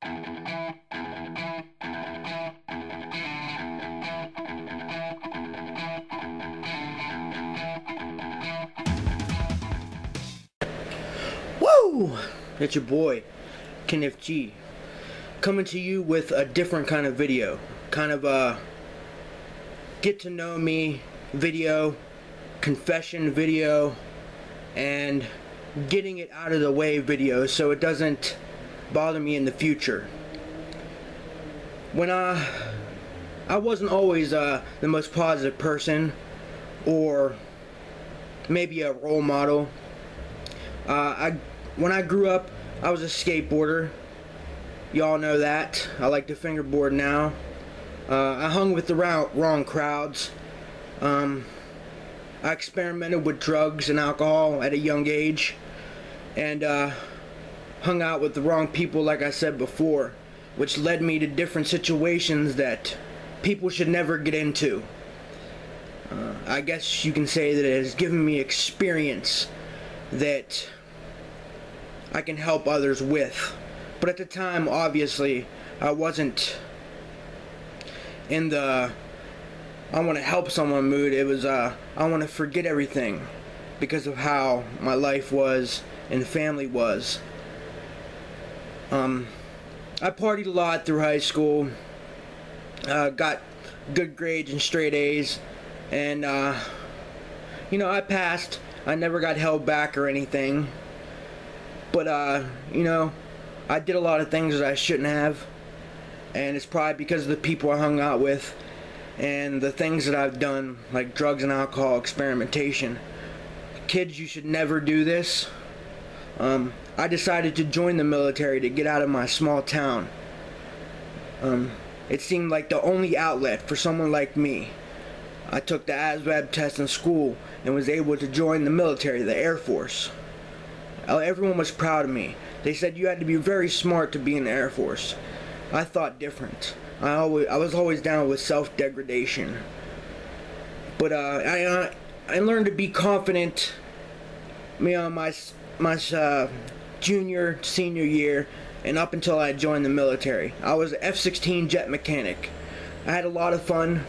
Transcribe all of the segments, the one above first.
Woo! It's your boy, Keniffg, coming to you with a different kind of video. Kind of a get to know me video, confession video, and getting it out of the way video so it doesn't bother me in the future. When I wasn't always the most positive person, or maybe a role model. When I grew up, I was a skateboarder. Y'all know that. I like to fingerboard now. I hung with the wrong crowds. I experimented with drugs and alcohol at a young age, and hung out with the wrong people, like I said before, which led me to different situations that people should never get into. I guess you can say that it has given me experience that I can help others with. But at the time, obviously, I wasn't in the I want to help someone mood. It was I want to forget everything because of how my life was and family was. I partied a lot through high school, got good grades and straight A's, and you know, I passed. I never got held back or anything. But, you know, I did a lot of things that I shouldn't have, and it's probably because of the people I hung out with and the things that I've done, like drugs and alcohol experimentation. Kids, you should never do this. I decided to join the military to get out of my small town. It seemed like the only outlet for someone like me. I took the ASVAB test in school and was able to join the military, the Air Force. Everyone was proud of me. They said you had to be very smart to be in the Air Force. I thought different. I was always down with self-degradation. But I learned to be confident, you know, my junior, senior year, and up until I joined the military. I was an F-16 jet mechanic. I had a lot of fun.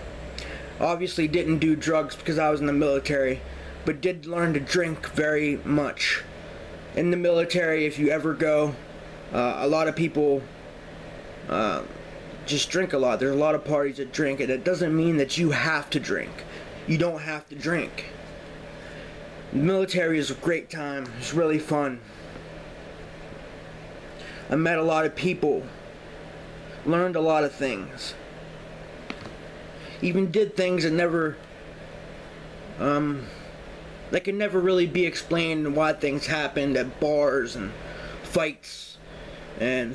Obviously didn't do drugs because I was in the military, but did learn to drink very much. In the military, if you ever go, a lot of people just drink a lot. There's a lot of parties that drink, and it doesn't mean that you have to drink. You don't have to drink. The military is a great time. It's really fun. I met a lot of people, learned a lot of things, even did things that never that can never really be explained, why things happened at bars and fights, and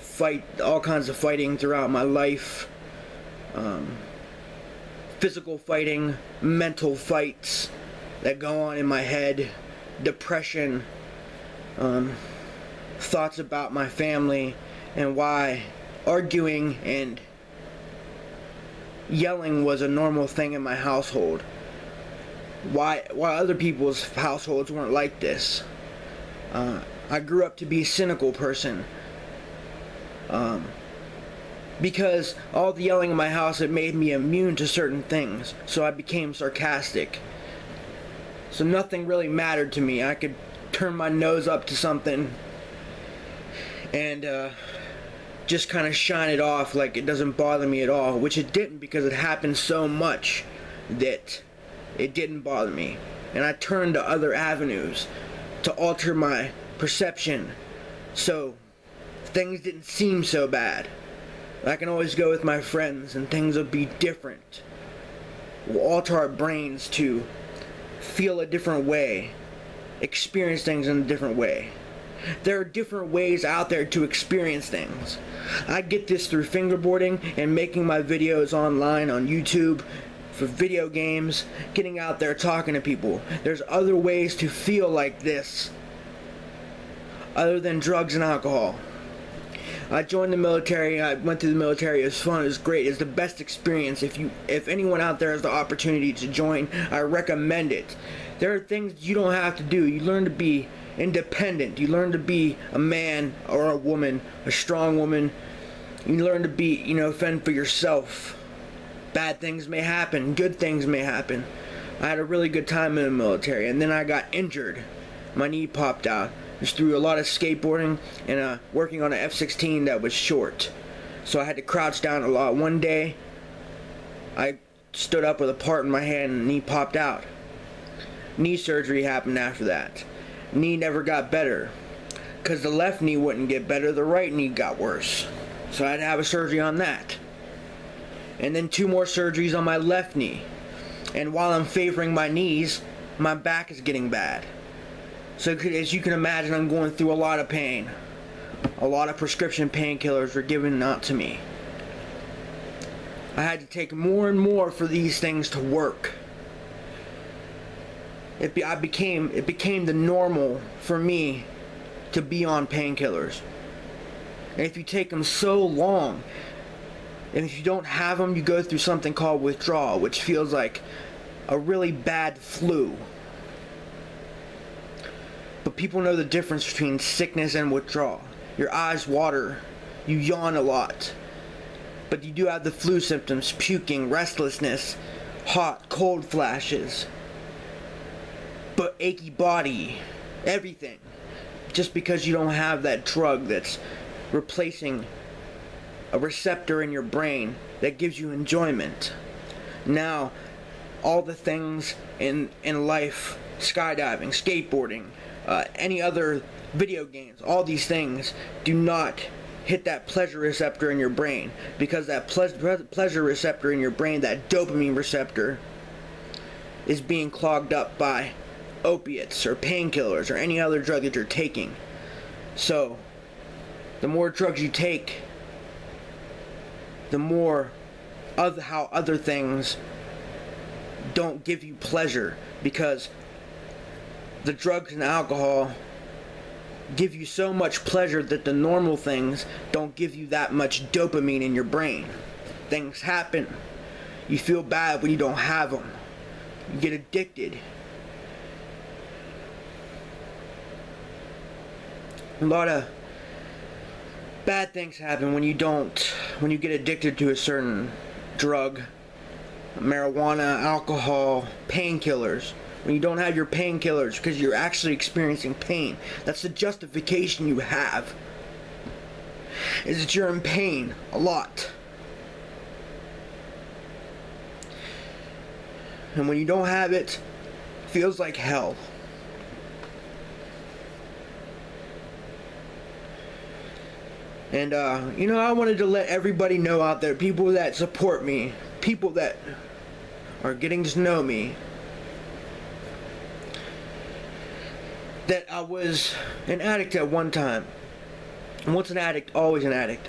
all kinds of fighting throughout my life. Physical fighting, mental fights that go on in my head, depression, thoughts about my family, and why arguing and yelling was a normal thing in my household. Why other people's households weren't like this. I grew up to be a cynical person. Because all the yelling in my house, it made me immune to certain things. So I became sarcastic. So nothing really mattered to me. I could turn my nose up to something and just kind of shine it off like it doesn't bother me at all. Which it didn't, because it happened so much that it didn't bother me, and I turned to other avenues to alter my perception so things didn't seem so bad. I can always go with my friends and things will be different. We'll alter our brains to feel a different way, experience things in a different way. There are different ways out there to experience things. I get this through fingerboarding and making my videos online on YouTube, for video games, getting out there talking to people. There's other ways to feel like this other than drugs and alcohol. I joined the military. I went through the military. It was fun. It was great. It's the best experience. If anyone out there has the opportunity to join, I recommend it. There are things you don't have to do. You learn to be independent. You learn to be a man or a woman, a strong woman, You learn to be, fend for yourself. Bad things may happen, good things may happen. I had a really good time in the military, and then I got injured. My knee popped out. Just through a lot of skateboarding and working on an F-16 that was short. So I had to crouch down a lot. One day, I stood up with a part in my hand and the knee popped out. Knee surgery happened after that. Knee never got better. Because the left knee wouldn't get better, the right knee got worse. So I had to have a surgery on that. And then 2 more surgeries on my left knee. And while I'm favoring my knees, my back is getting bad. So as you can imagine, I'm going through a lot of pain. A lot of prescription painkillers were given out to me. I had to take more and more for these things to work. It became the normal for me to be on painkillers. And if you take them so long, and if you don't have them, you go through something called withdrawal, which feels like a really bad flu. But people know the difference between sickness and withdrawal. Your eyes water, you yawn a lot. But you do have the flu symptoms: puking, restlessness, hot, cold flashes, but achy body, everything. Just because you don't have that drug that's replacing a receptor in your brain that gives you enjoyment. Now, all the things in life, skydiving, skateboarding, any other video games, all these things do not hit that pleasure receptor in your brain, because that pleasure receptor in your brain, that dopamine receptor, is being clogged up by opiates or painkillers or any other drug that you're taking. So the more drugs you take, the more of how other things don't give you pleasure, because the drugs and alcohol give you so much pleasure that the normal things don't give you that much dopamine in your brain. Things happen. You feel bad when you don't have them. You get addicted. A lot of bad things happen when you get addicted to a certain drug, marijuana, alcohol, painkillers. When you don't have your painkillers because you're actually experiencing pain. That's the justification you have, is that you're in pain a lot. And when you don't have it, it feels like hell. And I wanted to let everybody know out there, people that support me, people that are getting to know me, that I was an addict at one time. And once an addict, always an addict.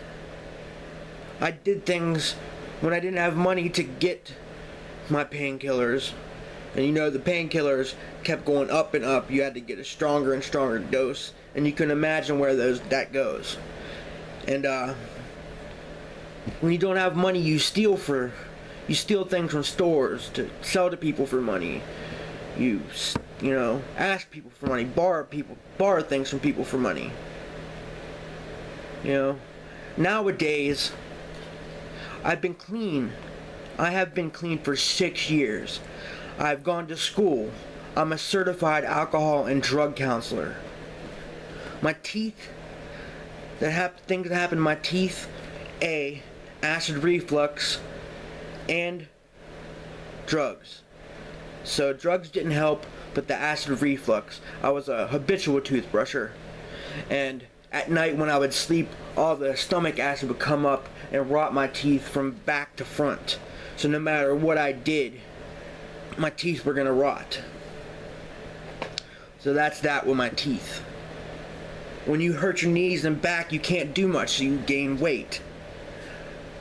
I did things when I didn't have money to get my painkillers. And the painkillers kept going up and up. You had to get a stronger and stronger dose. And you can imagine where that goes. And when you don't have money, you steal things from stores to sell to people for money. You ask people for money, borrow things from people for money. Nowadays, I've been clean. I have been clean for 6 years. I've gone to school. I'm a certified alcohol and drug counselor. My teeth, things that happen to my teeth, acid reflux, and drugs. So drugs didn't help, but the acid reflux. I was a habitual toothbrusher, and at night when I would sleep, all the stomach acid would come up and rot my teeth from back to front. So no matter what I did, my teeth were gonna rot. So that's that with my teeth. When you hurt your knees and back, you can't do much, so you gain weight.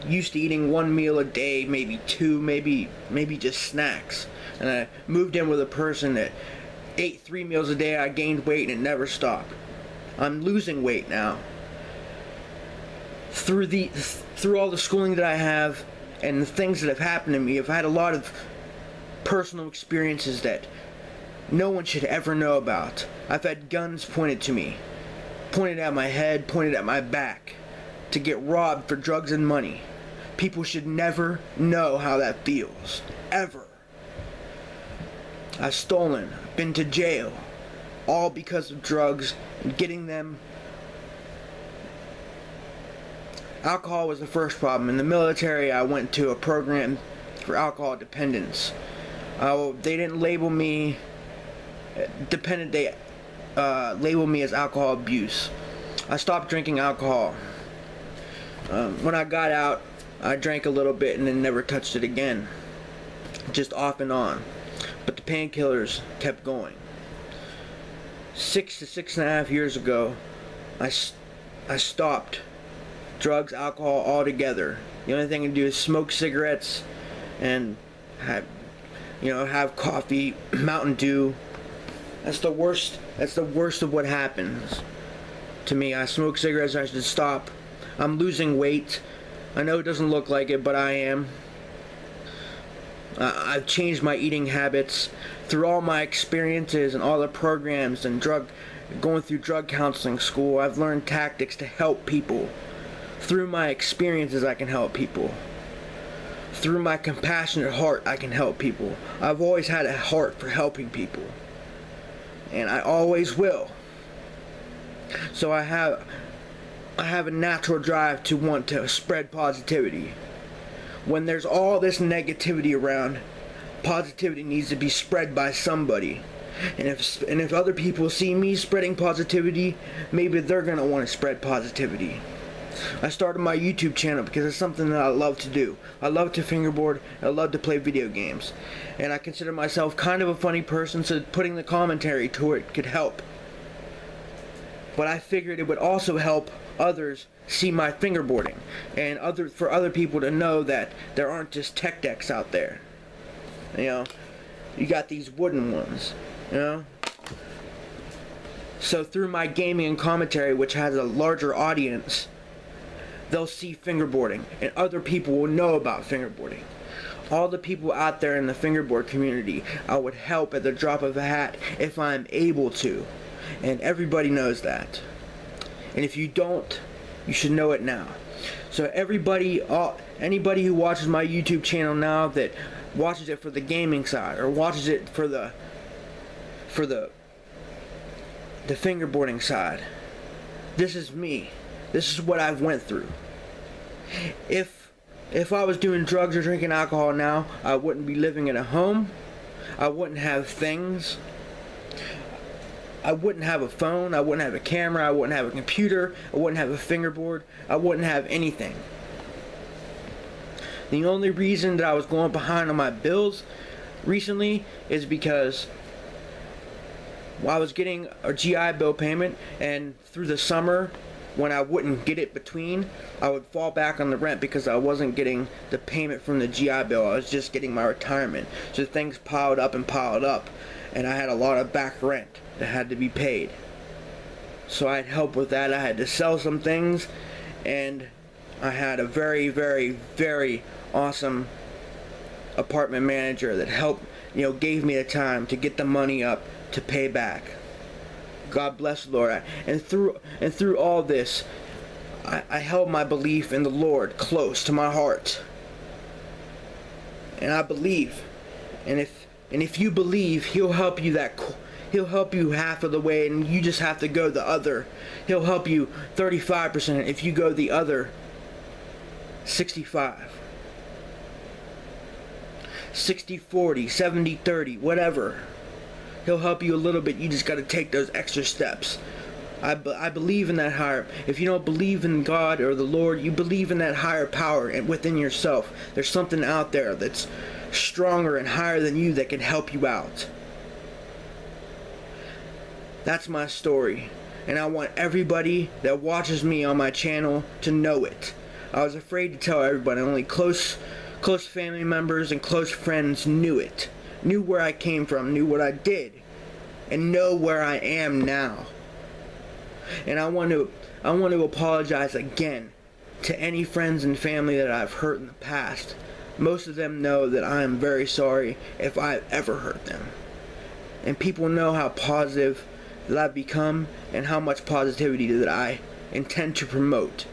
Used to eating 1 meal a day, maybe 2, maybe just snacks. And I moved in with a person that ate 3 meals a day. I gained weight and it never stopped. I'm losing weight now. Through all the schooling that I have and the things that have happened to me, I've had a lot of personal experiences that no one should ever know about. I've had guns pointed to me, pointed at my head, pointed at my back, to get robbed for drugs and money. People should never know how that feels. Ever. I've stolen, been to jail, all because of drugs and getting them. Alcohol was the first problem. In the military, I went to a program for alcohol dependence. They didn't label me dependent, they labeled me as alcohol abuse. I stopped drinking alcohol. When I got out, I drank a little bit and then never touched it again. Just off and on. But the painkillers kept going. 6 to 6.5 years ago, I stopped drugs, alcohol altogether. The only thing I do is smoke cigarettes and have coffee, Mountain Dew. That's the worst of what happens to me. I smoke cigarettes, I should stop. I'm losing weight. I know it doesn't look like it, but I am. I've changed my eating habits through all my experiences and all the programs and going through drug counseling school. I've learned tactics to help people. Through my experiences, I can help people. Through my compassionate heart, I can help people. I've always had a heart for helping people, and I always will. So I have a natural drive to want to spread positivity. When there's all this negativity around, positivity needs to be spread by somebody. And if other people see me spreading positivity, maybe they're going to want to spread positivity. I started my YouTube channel because it's something that I love to do. I love to fingerboard, I love to play video games. And I consider myself kind of a funny person, so putting the commentary to it could help. But I figured it would also help others see my fingerboarding, and for other people to know that there aren't just tech decks out there. You got these wooden ones, So through my gaming and commentary, which has a larger audience, they'll see fingerboarding, and other people will know about fingerboarding. All the people out there in the fingerboard community, I would help at the drop of a hat if I'm able to. And everybody knows that. And if you don't, you should know it now. So anybody who watches my YouTube channel now that watches it for the gaming side, or watches it for the fingerboarding side, this is me. This is what I've went through. If I was doing drugs or drinking alcohol now, I wouldn't be living in a home. I wouldn't have things. I wouldn't have a phone, I wouldn't have a camera, I wouldn't have a computer, I wouldn't have a fingerboard, I wouldn't have anything. The only reason that I was going behind on my bills recently is because I was getting a GI Bill payment, and through the summer, when I wouldn't get it between, I would fall back on the rent because I wasn't getting the payment from the GI Bill. I was just getting my retirement. So things piled up, and I had a lot of back rent that had to be paid. So I had help with that. I had to sell some things, and I had a very, very, very awesome apartment manager that helped, gave me the time to get the money up to pay back. God bless the Lord. And through all this, I held my belief in the Lord close to my heart. And I believe. And if you believe, He'll help you He'll help you half of the way, and you just have to go the other. He'll help you 35% if you go the other 65. 60-40, 70-30, whatever. He'll help you a little bit. You just got to take those extra steps. I believe in that higher. If you don't believe in God or the Lord, you believe in that higher power and within yourself. There's something out there that's stronger and higher than you that can help you out. That's my story, and I want everybody that watches me on my channel to know it. I was afraid to tell everybody. Only close family members and close friends knew it. Knew where I came from, knew what I did, and know where I am now. And I want to apologize again to any friends and family that I've hurt in the past. Most of them know that I am very sorry if I've ever hurt them. And people know how positive that I've become and how much positivity that I intend to promote.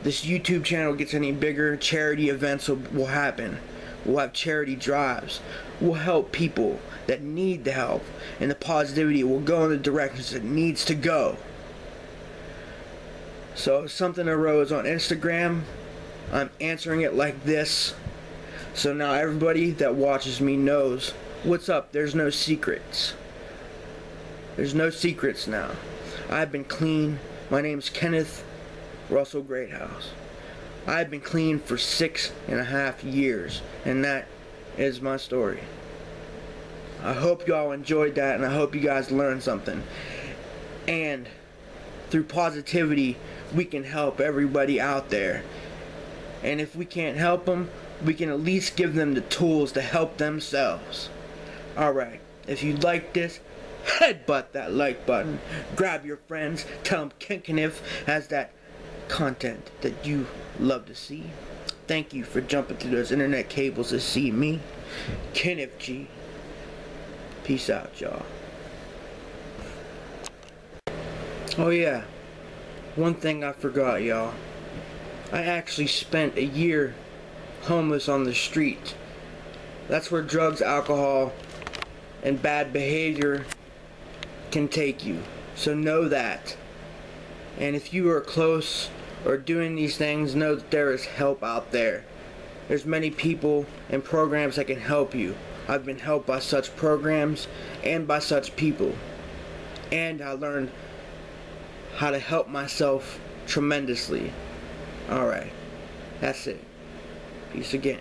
this YouTube channel gets any bigger, charity events will happen. We'll have charity drives. We'll help people that need the help, and the positivity will go in the directions it needs to go. So if something arose on Instagram, I'm answering it like this. So now everybody that watches me knows what's up. There's no secrets. There's no secrets now. I've been clean. My name's Kenneth Russell Greathouse. I've been clean for 6.5 years, and that is my story. I hope y'all enjoyed that, and I hope you guys learned something. And through positivity, we can help everybody out there. And if we can't help them, we can at least give them the tools to help themselves. Alright, if you like this, headbutt that like button. Grab your friends, tell them Keniffg has that content that you love to see. Thank you for jumping through those internet cables to see me, Keniffg. Peace out, y'all. Oh yeah, one thing I forgot, y'all. I actually spent a year homeless on the street. That's where drugs, alcohol, and bad behavior can take you. So know that. And if you are close or doing these things, know that there is help out there. There's many people and programs that can help you. I've been helped by such programs and by such people. And I learned how to help myself tremendously. Alright, that's it. Peace again.